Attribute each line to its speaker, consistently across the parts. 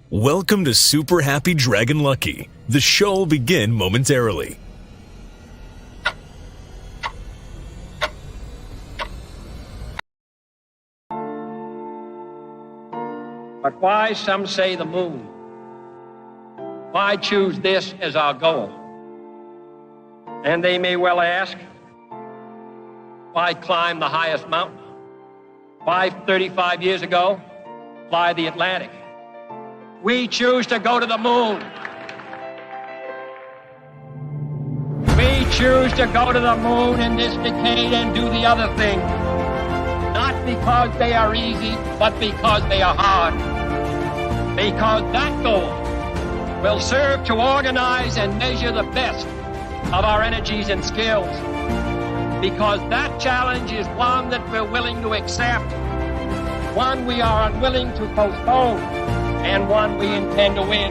Speaker 1: Welcome to Super Happy Dragon Lucky. The show will begin momentarily.
Speaker 2: But why, some say, the moon? Why choose this as our goal? And they may well ask, why climb the highest mountain? Why, 35 years ago, fly the Atlantic? We choose to go to the moon. We choose to go to the moon in this decade and do the other thing. Not because they are easy, but because they are hard. Because that goal will serve to organize and measure the best of our energies and skills. Because that challenge is one that we're willing to accept, one we are unwilling to postpone, and one we intend to win.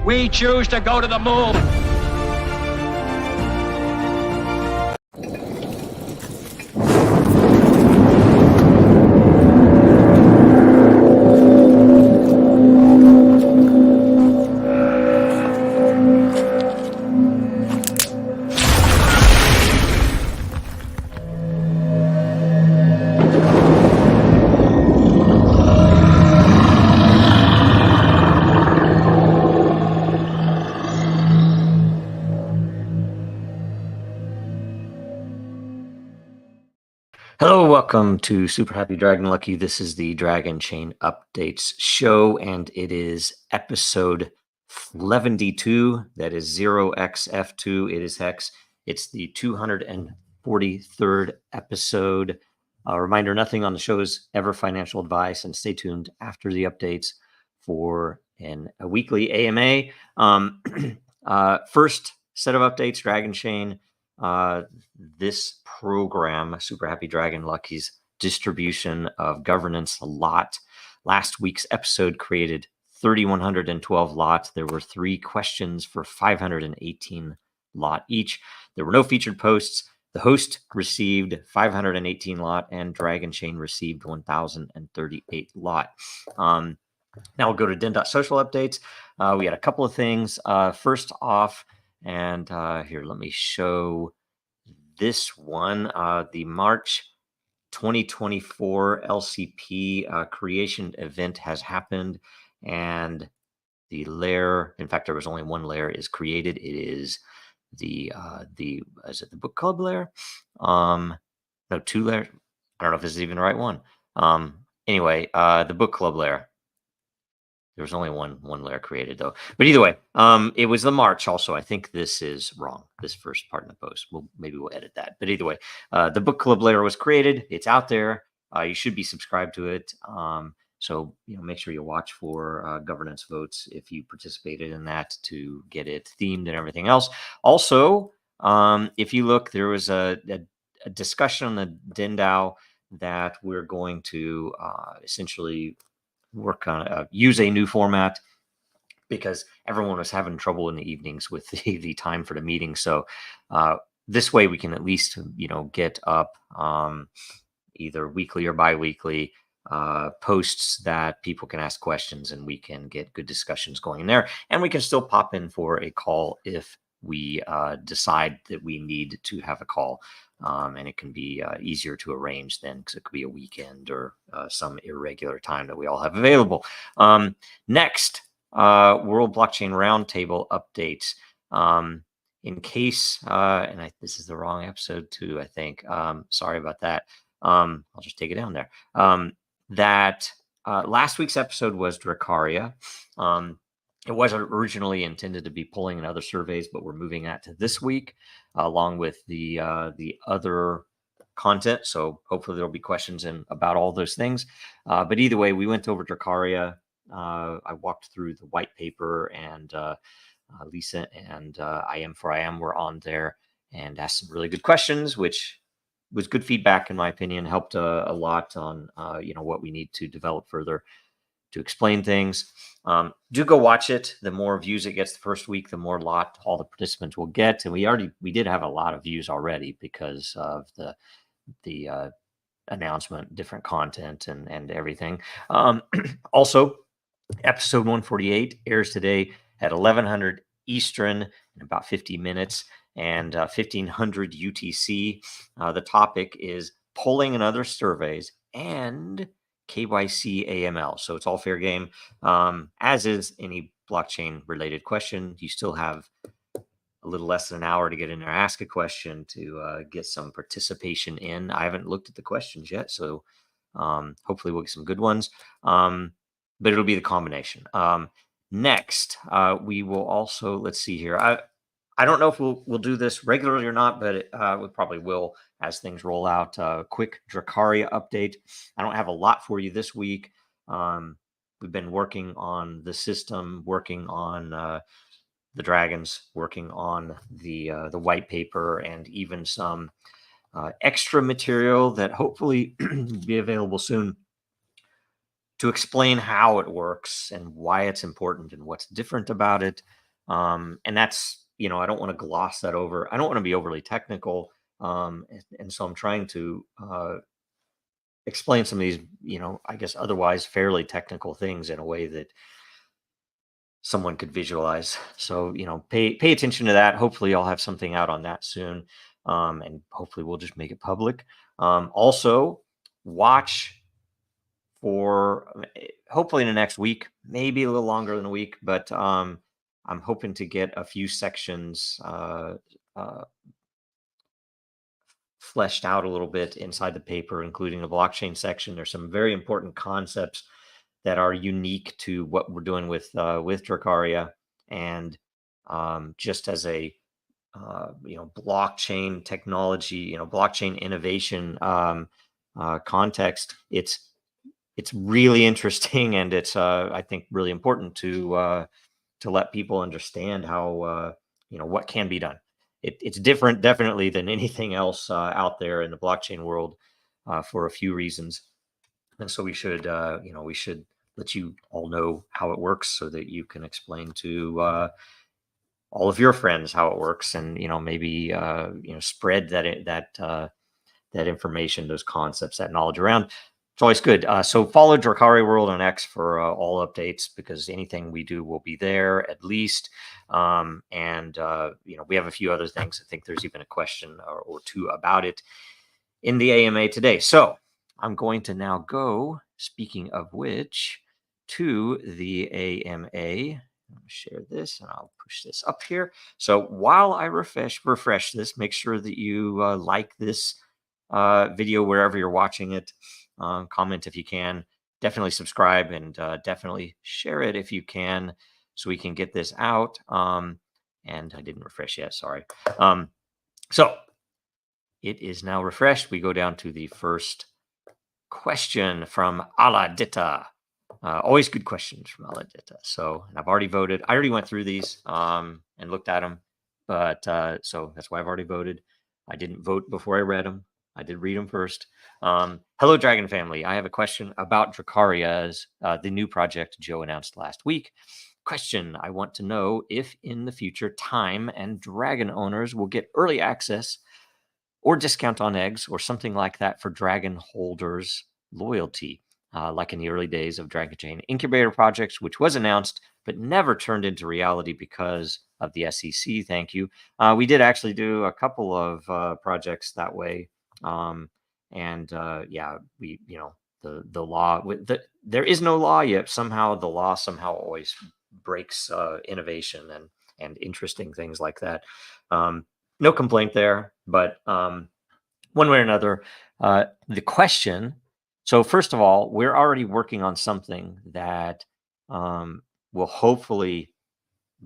Speaker 2: We choose to go to the moon.
Speaker 3: Hello, welcome to Super Happy Dragon Lucky. This is the Dragonchain Updates show, and it is episode 72. That is 0xf2. It is hex. It's the 243rd episode. A reminder, nothing on the show is ever financial advice, and stay tuned after the updates for a weekly AMA. First set of updates, Dragonchain. This program, Super Happy Dragon Lucky's distribution of governance lot. Last week's episode created 3,112 lots. There were 3 questions for 518 lot each. There were no featured posts. The host received 518 lot, and Dragonchain received 1,038 lot. Now we'll go to Den.Social updates. We had a couple of things. First off, and here, let me show this one. The March 2024 LCP creation event has happened, and the layer, in fact, there was only one layer is created. It is is it the book club layer? No, 2 layers. I don't know if this is even the right one. Anyway, the book club layer. There was only one layer created, though. But either way, it was the March also. I think this is wrong, this first part in the post. Maybe we'll edit that. But either way, the book club layer was created. It's out there. You should be subscribed to it. So make sure you watch for governance votes if you participated in that to get it themed and everything else. Also, if you look, there was a discussion on the DNDAO that we're going to essentially work on use a new format, because everyone was having trouble in the evenings with the time for the meeting. So this way we can at least get up either weekly or bi-weekly posts that people can ask questions, and we can get good discussions going in there, and we can still pop in for a call if we decide that we need to have a call. And it can be easier to arrange then, because it could be a weekend or some irregular time that we all have available. Next, World Blockchain Roundtable updates. In case, this is the wrong episode too, I think. Sorry about that. I'll just take it down there. Last week's episode was DRAKARIA. It was originally intended to be polling and other surveys, but we're moving that to this week, along with the other content. So hopefully there'll be questions about all those things. But either way, we went over DRAKARIA. I walked through the white paper, and Lisa and IM4IM were on there and asked some really good questions, which was good feedback in my opinion. Helped a lot on what we need to develop further to explain things. Do go watch it. The more views it gets the first week, the more lot all the participants will get. And we did have a lot of views already because of the announcement, different content, and everything. Also, episode 148 airs today at 1100 Eastern in about 50 minutes and 1500 UTC. The topic is polling and other surveys and KYC AML. So it's all fair game, as is any blockchain related question. You still have a little less than an hour to get in there, ask a question to get some participation in. I haven't looked at the questions yet, so hopefully we'll get some good ones. But it'll be the combination. Next, we will also, let's see here. I don't know if we'll do this regularly or not, but we probably will as things roll out. Quick Drakaria update. I don't have a lot for you this week. We've been working on the system, working on the dragons, working on the white paper, and even some extra material that hopefully will be available soon to explain how it works and why it's important and what's different about it. And that's, I don't want to gloss that over. I don't want to be overly technical. And so I'm trying to explain some of these, I guess otherwise fairly technical things in a way that someone could visualize. So, pay attention to that. Hopefully I'll have something out on that soon. And hopefully we'll just make it public. Also watch for hopefully in the next week, maybe a little longer than a week, but I'm hoping to get a few sections fleshed out a little bit inside the paper, including the blockchain section. There's some very important concepts that are unique to what we're doing with Drakaria, and just as a blockchain technology, blockchain innovation context, it's really interesting, and it's I think really important to let people understand how what can be done. It's different definitely than anything else out there in the blockchain world for a few reasons. And so we should let you all know how it works so that you can explain to all of your friends how it works, and maybe spread that information, those concepts, that knowledge around. It's always good. So follow Drakaria World on X for all updates, because anything we do will be there at least. And we have a few other things. I think there's even a question or two about it in the AMA today. So I'm going to now go, speaking of which, to the AMA. I'll share this and I'll push this up here. So while I refresh this, make sure that you like this video wherever you're watching it. Comment if you can. Definitely subscribe, and definitely share it if you can, so we can get this out. And I didn't refresh yet, sorry. So it is now refreshed. We go down to the first question from Aladita. Always good questions from Aladita. So I've already voted. I already went through these and looked at them, but so that's why I've already voted. I didn't vote before I read them. I did read them first. Hello, Dragon family. I have a question about Drakaria's, the new project Joe announced last week. Question: I want to know if in the future Time and Dragon owners will get early access or discount on eggs or something like that for Dragon holders' loyalty, like in the early days of Dragonchain incubator projects, which was announced but never turned into reality because of the SEC. Thank you. We did actually do a couple of projects that way. Yeah, we, the law, there is no law yet. Somehow the law always breaks innovation and interesting things like that. No complaint there, but one way or another, the question. So first of all, we're already working on something that will hopefully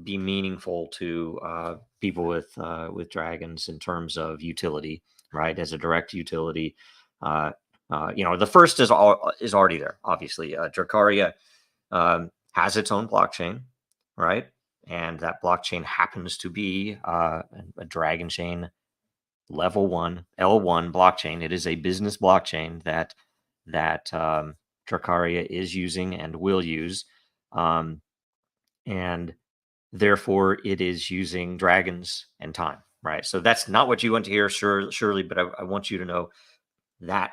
Speaker 3: be meaningful to people with dragons in terms of utility, right? As a direct utility. The first is already there. Obviously, Drakaria has its own blockchain, right? And that blockchain happens to be a Dragonchain level 1 L1 blockchain. It is a business blockchain that Drakaria is using and will use, and therefore it is using dragons and time, right? So that's not what you want to hear, surely, but I want you to know that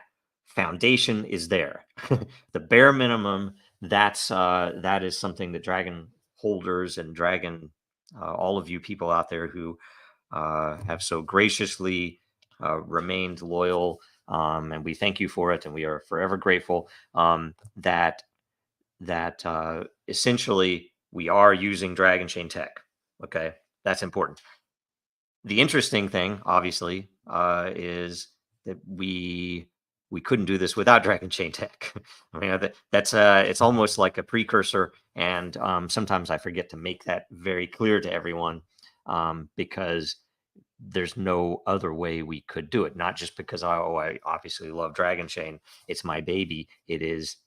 Speaker 3: foundation is there. The bare minimum, that is something that Dragon holders and Dragon, all of you people out there who have so graciously remained loyal, and we thank you for it, and we are forever grateful, that essentially we are using Dragonchain tech. Okay, that's important. The interesting thing, obviously, is that we couldn't do this without Dragonchain tech. I mean, that's it's almost like a precursor, and sometimes I forget to make that very clear to everyone, because there's no other way we could do it. Not just because I obviously love Dragonchain, it's my baby. It is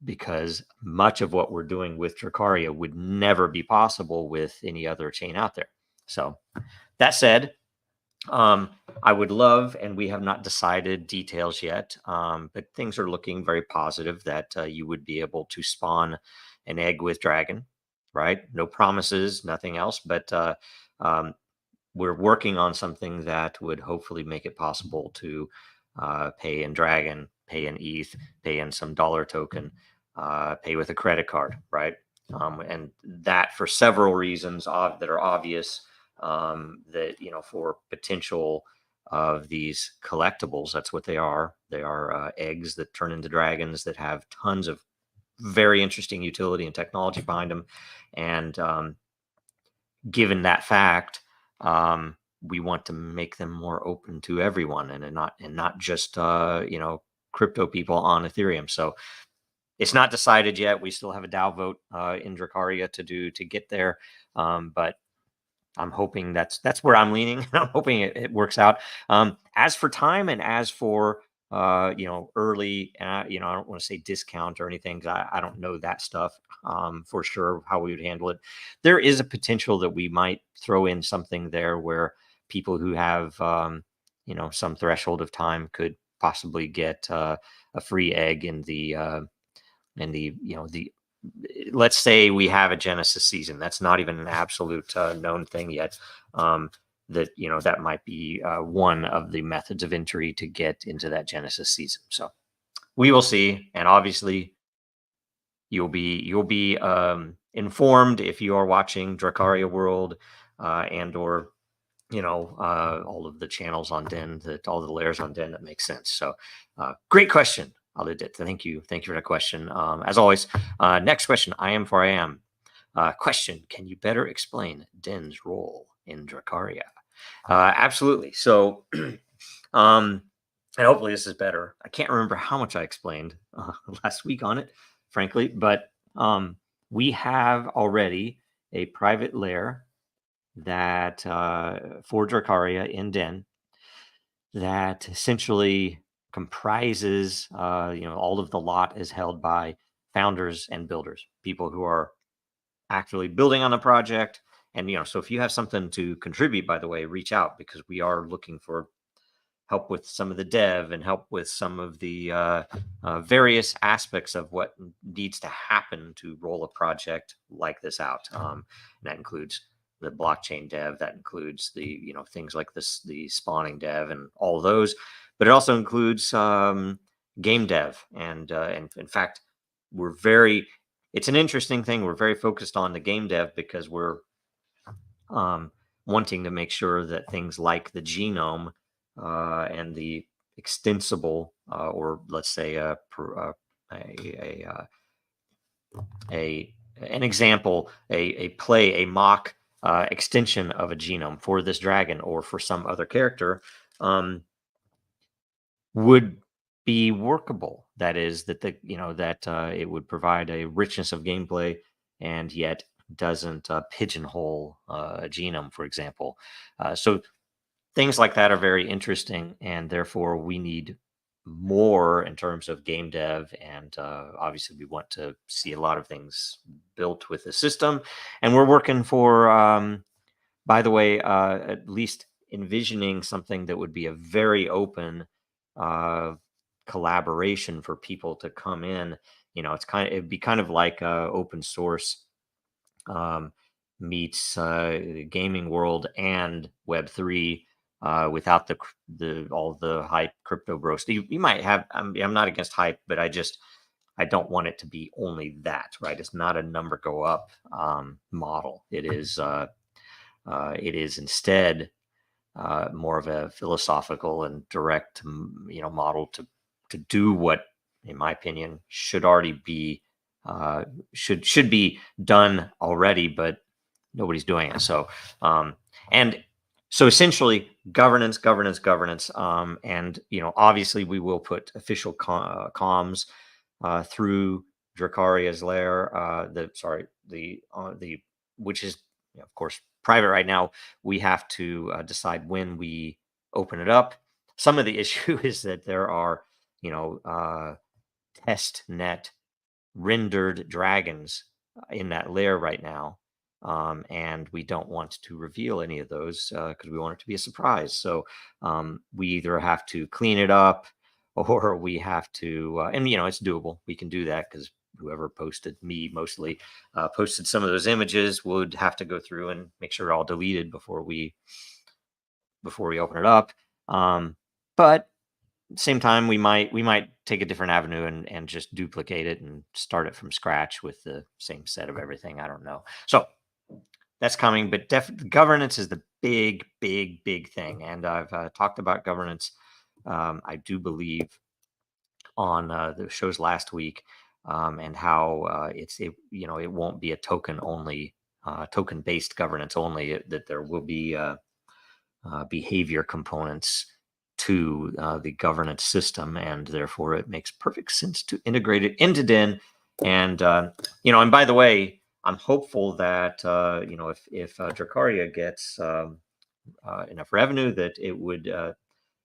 Speaker 3: because much of what we're doing with Drakaria would never be possible with any other chain out there. So that said, I would love, and we have not decided details yet, but things are looking very positive that you would be able to spawn an egg with Dragon, right? No promises, nothing else, but we're working on something that would hopefully make it possible to pay in Dragon, pay in ETH, pay in some dollar token, pay with a credit card, right? And that for several reasons that are obvious, that, for potential of these collectibles, that's what they are. They are eggs that turn into dragons that have tons of very interesting utility and technology behind them. And given that fact, we want to make them more open to everyone, and not just crypto people on Ethereum. So it's not decided yet. We still have a DAO vote in Drakaria to get there, but I'm hoping that's where I'm leaning. I'm hoping it works out. As for time, and as for early, I don't want to say discount or anything, 'cause I don't know that stuff for sure how we would handle it. There is a potential that we might throw in something there where people who have some threshold of time could possibly get a free egg in the let's say we have a Genesis season. That's not even an absolute known thing yet. That might be one of the methods of entry to get into that Genesis season. So we will see, and obviously you'll be informed if you are watching Drakaria World, and/or all of the channels on Den, all the layers on Den, that makes sense. So great question. Thank you for that question. As always, next question. I am. Question: can you better explain Den's role in Drakaria? Absolutely. So, and hopefully this is better. I can't remember how much I explained last week on it, frankly, but we have already a private lair that for Drakaria in Den that essentially comprises, all of the lot is held by founders and builders, people who are actively building on the project. And, so if you have something to contribute, by the way, reach out, because we are looking for help with some of the dev and help with some of the various aspects of what needs to happen to roll a project like this out. And that includes the blockchain dev, that includes the things like this, the spawning dev, and all those, but it also includes game dev, and in fact, it's an interesting thing. We're very focused on the game dev because we're wanting to make sure that things like the genome and the extensible, or let's say an example, a mock extension of a genome for this dragon or for some other character would be workable. That is, that it would provide a richness of gameplay, and yet doesn't pigeonhole a genome, for example. So things like that are very interesting, and therefore we need more in terms of game dev, and obviously we want to see a lot of things built with the system, and we're working for by the way, at least envisioning something that would be a very open collaboration for people to come in. It'd be kind of like open source meets the gaming world and Web3, without the all the hype crypto bros. You might have. I'm not against hype, but I don't want it to be only that, right? It's not a number go up model. It is instead more of a philosophical and direct, model to do what, in my opinion, should already be should be done already, but nobody's doing it. So and so essentially governance, and obviously we will put official comms through Drakaria's lair, the which is, of course, private right now. We have to decide when we open it up. Some of the issue is that there are, test net rendered dragons in that lair right now. And we don't want to reveal any of those because we want it to be a surprise. So we either have to clean it up or we have to, and it's doable. We can do that because whoever posted, me mostly, posted some of those images, would have to go through and make sure they're all deleted before we open it up. But same time, we might take a different avenue and just duplicate it and start it from scratch with the same set of everything. I don't know. So that's coming, but governance is the big thing. And I've talked about governance, I do believe, on the shows last week, and how it won't be a token based governance only, that there will be behavior components to the governance system, and therefore it makes perfect sense to integrate it into Den. And and by the way, I'm hopeful that if Drakaria gets enough revenue, that it would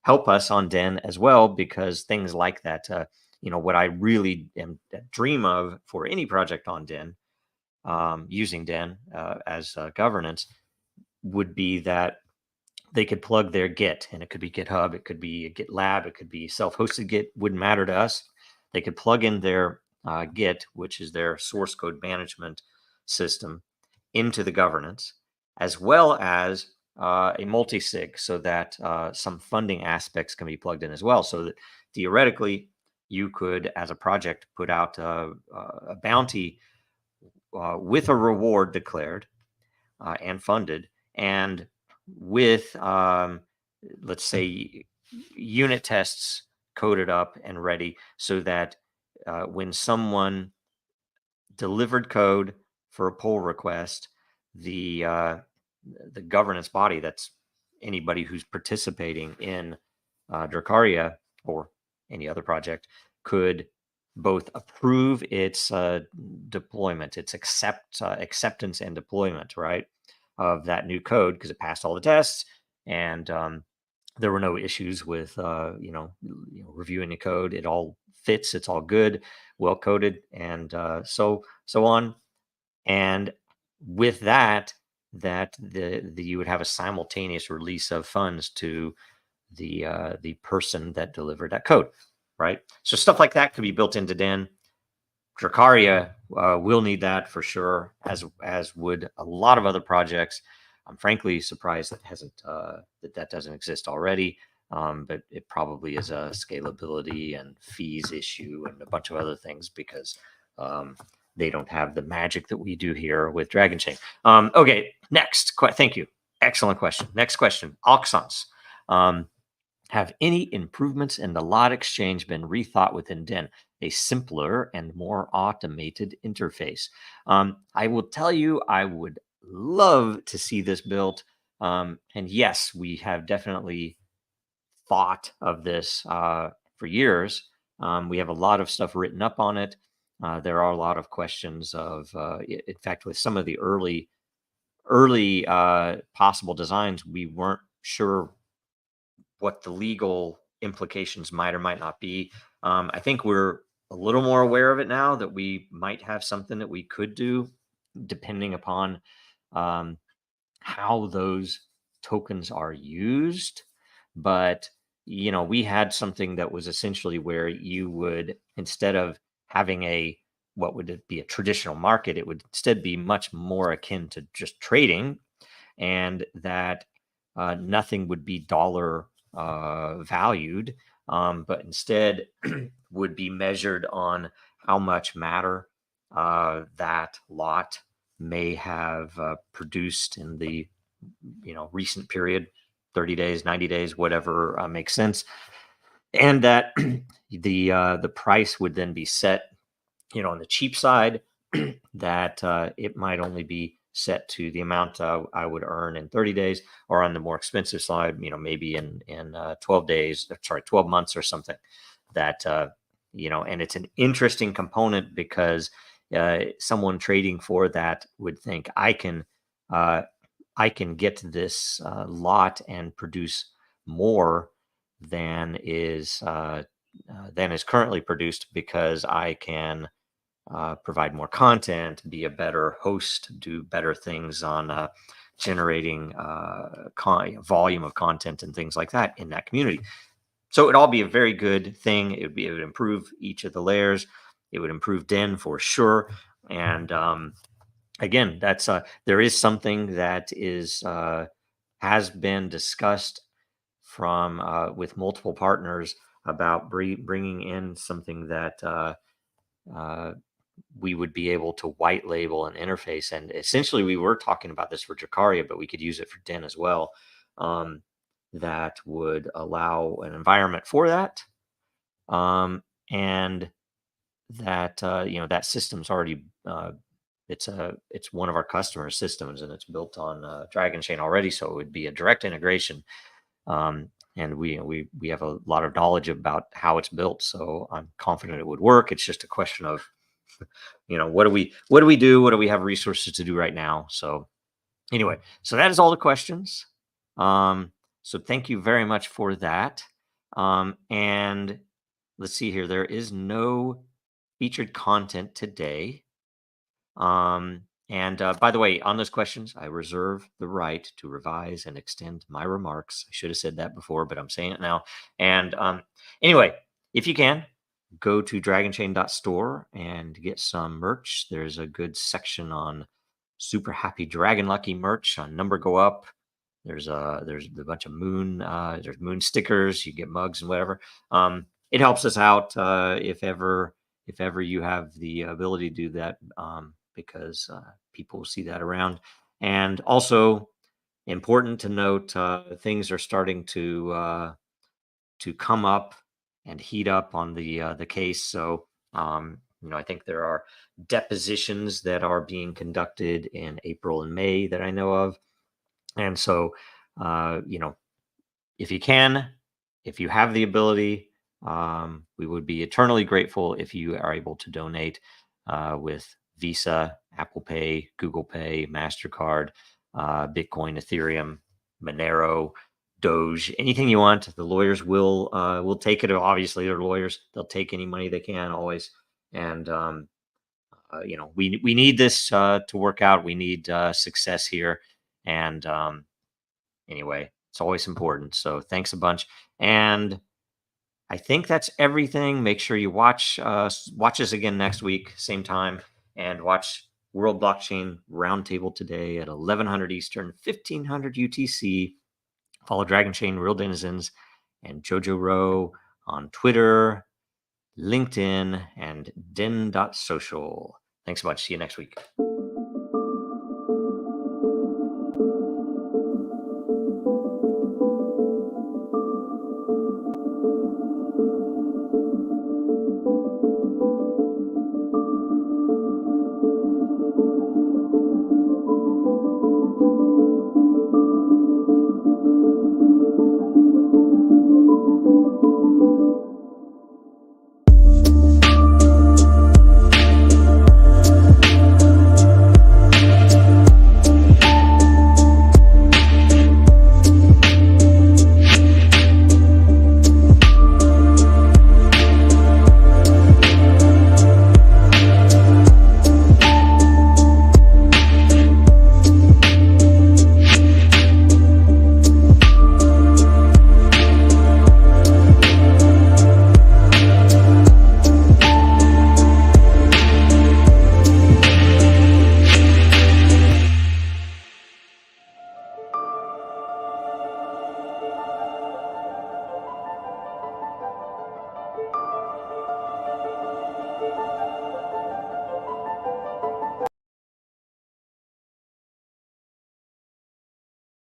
Speaker 3: help us on Den as well, because things like that, what I really dream of for any project on Den, using Den as governance, would be that they could plug their Git, and it could be GitHub, it could be a GitLab, it could be self-hosted Git, wouldn't matter to us. They could plug in their Git, which is their source code management system, into the governance, as well as a multi-sig, so that some funding aspects can be plugged in as well. So that theoretically, you could, as a project, put out a bounty with a reward declared and funded, and with let's say unit tests coded up and ready, so that when someone delivered code for a pull request, the governance body, that's anybody who's participating in Drakaria or any other project, could both approve its deployment, its acceptance and deployment, right, of that new code, because it passed all the tests, and there were no issues with reviewing the code. It all fits, it's all good, well coded, and so on. And with that you would have a simultaneous release of funds to the person that delivered that code, right? So stuff like that could be built into Den. Drakaria will need that for sure, as would a lot of other projects. I'm frankly surprised that doesn't exist already, but it probably is a scalability and fees issue and a bunch of other things, because they don't have the magic that we do here with Dragonchain. Okay, next. Thank you. Excellent question. Next question. Oxons. Have any improvements in the lot exchange been rethought within Den? A simpler and more automated interface. I will tell you, I would love to see this built. And yes, we have definitely thought of this for years. We have a lot of stuff written up on it. There are a lot of questions of, in fact, with some of the early possible designs, we weren't sure what the legal implications might or might not be. I think we're a little more aware of it now, that we might have something that we could do, depending upon how those tokens are used. But we had something that was essentially where you would, instead of having what would it be, a traditional market, it would instead be much more akin to just trading, and that nothing would be dollar valued, but instead would be measured on how much matter that lot may have produced in the recent period, 30 days, 90 days, whatever makes sense, and that the price would then be set, on the cheap side, that it might only be set to the amount I would earn in 30 days, or on the more expensive side, maybe in 12 days, 12 months or something. That and it's an interesting component because someone trading for that would think I can get this lot and produce more than is currently produced, because I can provide more content, be a better host, do better things on generating volume of content and things like that in that community. So it'd all be a very good thing. It would improve each of the layers. It would improve Den for sure. And again, that's there is something that is has been discussed from with multiple partners about bringing in something that we would be able to white label an interface. And essentially, we were talking about this for DRAKARIA, but we could use it for Den as well. That would allow an environment for that, and that that system's already it's one of our customer systems, and it's built on Dragonchain already, so it would be a direct integration. And we have a lot of knowledge about how it's built, so I'm confident it would work. It's just a question of what do we do? What do we have resources to do right now? So anyway, so that is all the questions. So thank you very much for that. And let's see here. There is no featured content today. And by the way, on those questions, I reserve the right to revise and extend my remarks. I should have said that before, but I'm saying it now. And anyway, if you can, go to Dragonchain.store and get some merch. There's a good section on super happy Dragon Lucky merch on Number Go Up. There's a bunch of moon, there's moon stickers. You get mugs and whatever. It helps us out if ever you have the ability to do that, because people see that around. And also important to note, things are starting to come up and heat up on the case. So I think there are depositions that are being conducted in April and May that I know of. And so, if you have the ability, we would be eternally grateful if you are able to donate with Visa, Apple Pay, Google Pay, MasterCard, Bitcoin, Ethereum, Monero, Doge, anything you want. The lawyers will take it. Obviously, they're lawyers; they'll take any money they can always. And we need this to work out. We need success here. And anyway, it's always important. So thanks a bunch. And I think that's everything. Make sure you watch us again next week, same time, and watch World Blockchain Roundtable today at 1100 Eastern, 1500 UTC. Follow Dragonchain, Real Denizens, and Jojo Rowe on Twitter, LinkedIn, and Den.Social. Thanks so much. See you next week.